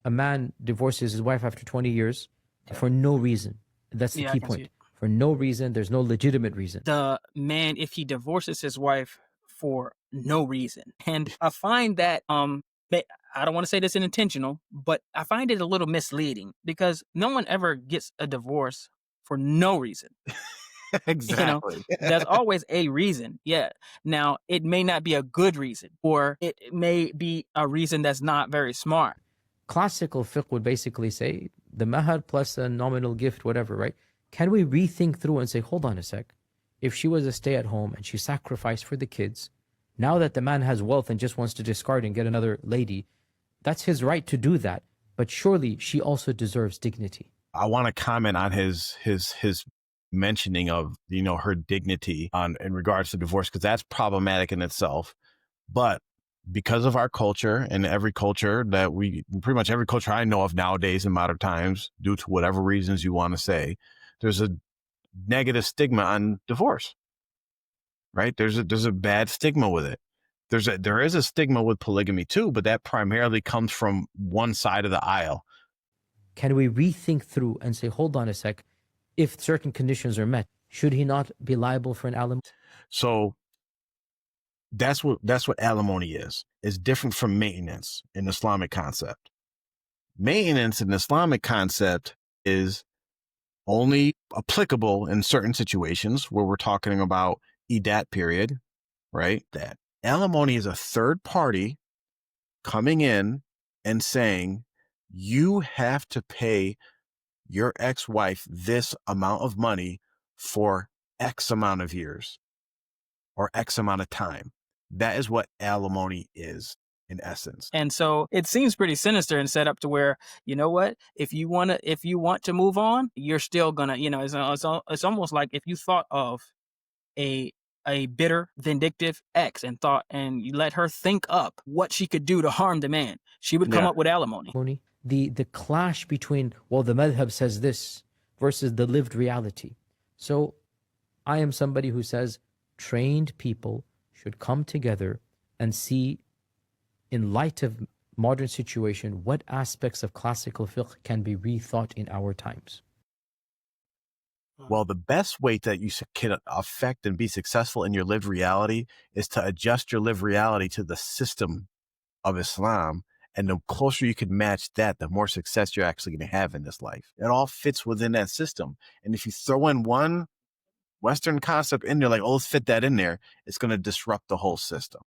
A man divorces his wife after 20 years for no reason. That's the Yeah, I key can see point. it. For no reason. There's no legitimate reason. The man, if he divorces his wife for no reason, and I find that I don't want to say this intentional, but I find it a little misleading because no one ever gets a divorce for no reason. Exactly. There's always a reason. Yeah. Now, it may not be a good reason, or it may be a reason that's not very smart. Classical fiqh would basically say the mahar plus a nominal gift, whatever, right? Can we rethink through and say, hold on a sec. If she was a stay-at-home and she sacrificed for the kids, now that the man has wealth and just wants to discard and get another lady, that's his right to do that. But surely she also deserves dignity. I want to comment on his mentioning of, her dignity in regards to divorce, because that's problematic in itself. But because of our culture and every culture pretty much every culture I know of nowadays in modern times, due to whatever reasons you want to say, there's a negative stigma on divorce, right? There's a bad stigma with it. There is a stigma with polygamy too, but that primarily comes from one side of the aisle. Can we rethink through and say, hold on a sec, if certain conditions are met, should he not be liable for an alimony? So that's what alimony is. It's different from maintenance in Islamic concept. Maintenance in Islamic concept is only applicable in certain situations where we're talking about iddat period, right? That alimony is a third party coming in and saying, you have to pay your ex-wife this amount of money for X amount of years or X amount of time. That is what alimony is in essence. And so it seems pretty sinister and set up to where, you know what, if you want to move on, you're still gonna, it's almost like if you thought of a bitter, vindictive ex and you let her think up what she could do to harm the man, she would come up with alimony. The clash between, well, the madhab says this versus the lived reality. So I am somebody who says trained people should come together and see, in light of modern situation, what aspects of classical fiqh can be rethought in our times. Well, the best way that you can affect and be successful in your lived reality is to adjust your lived reality to the system of Islam. And the closer you can match that, the more success you're actually going to have in this life. It all fits within that system. And if you throw in one Western concept in there, like, oh, let's fit that in there, it's going to disrupt the whole system.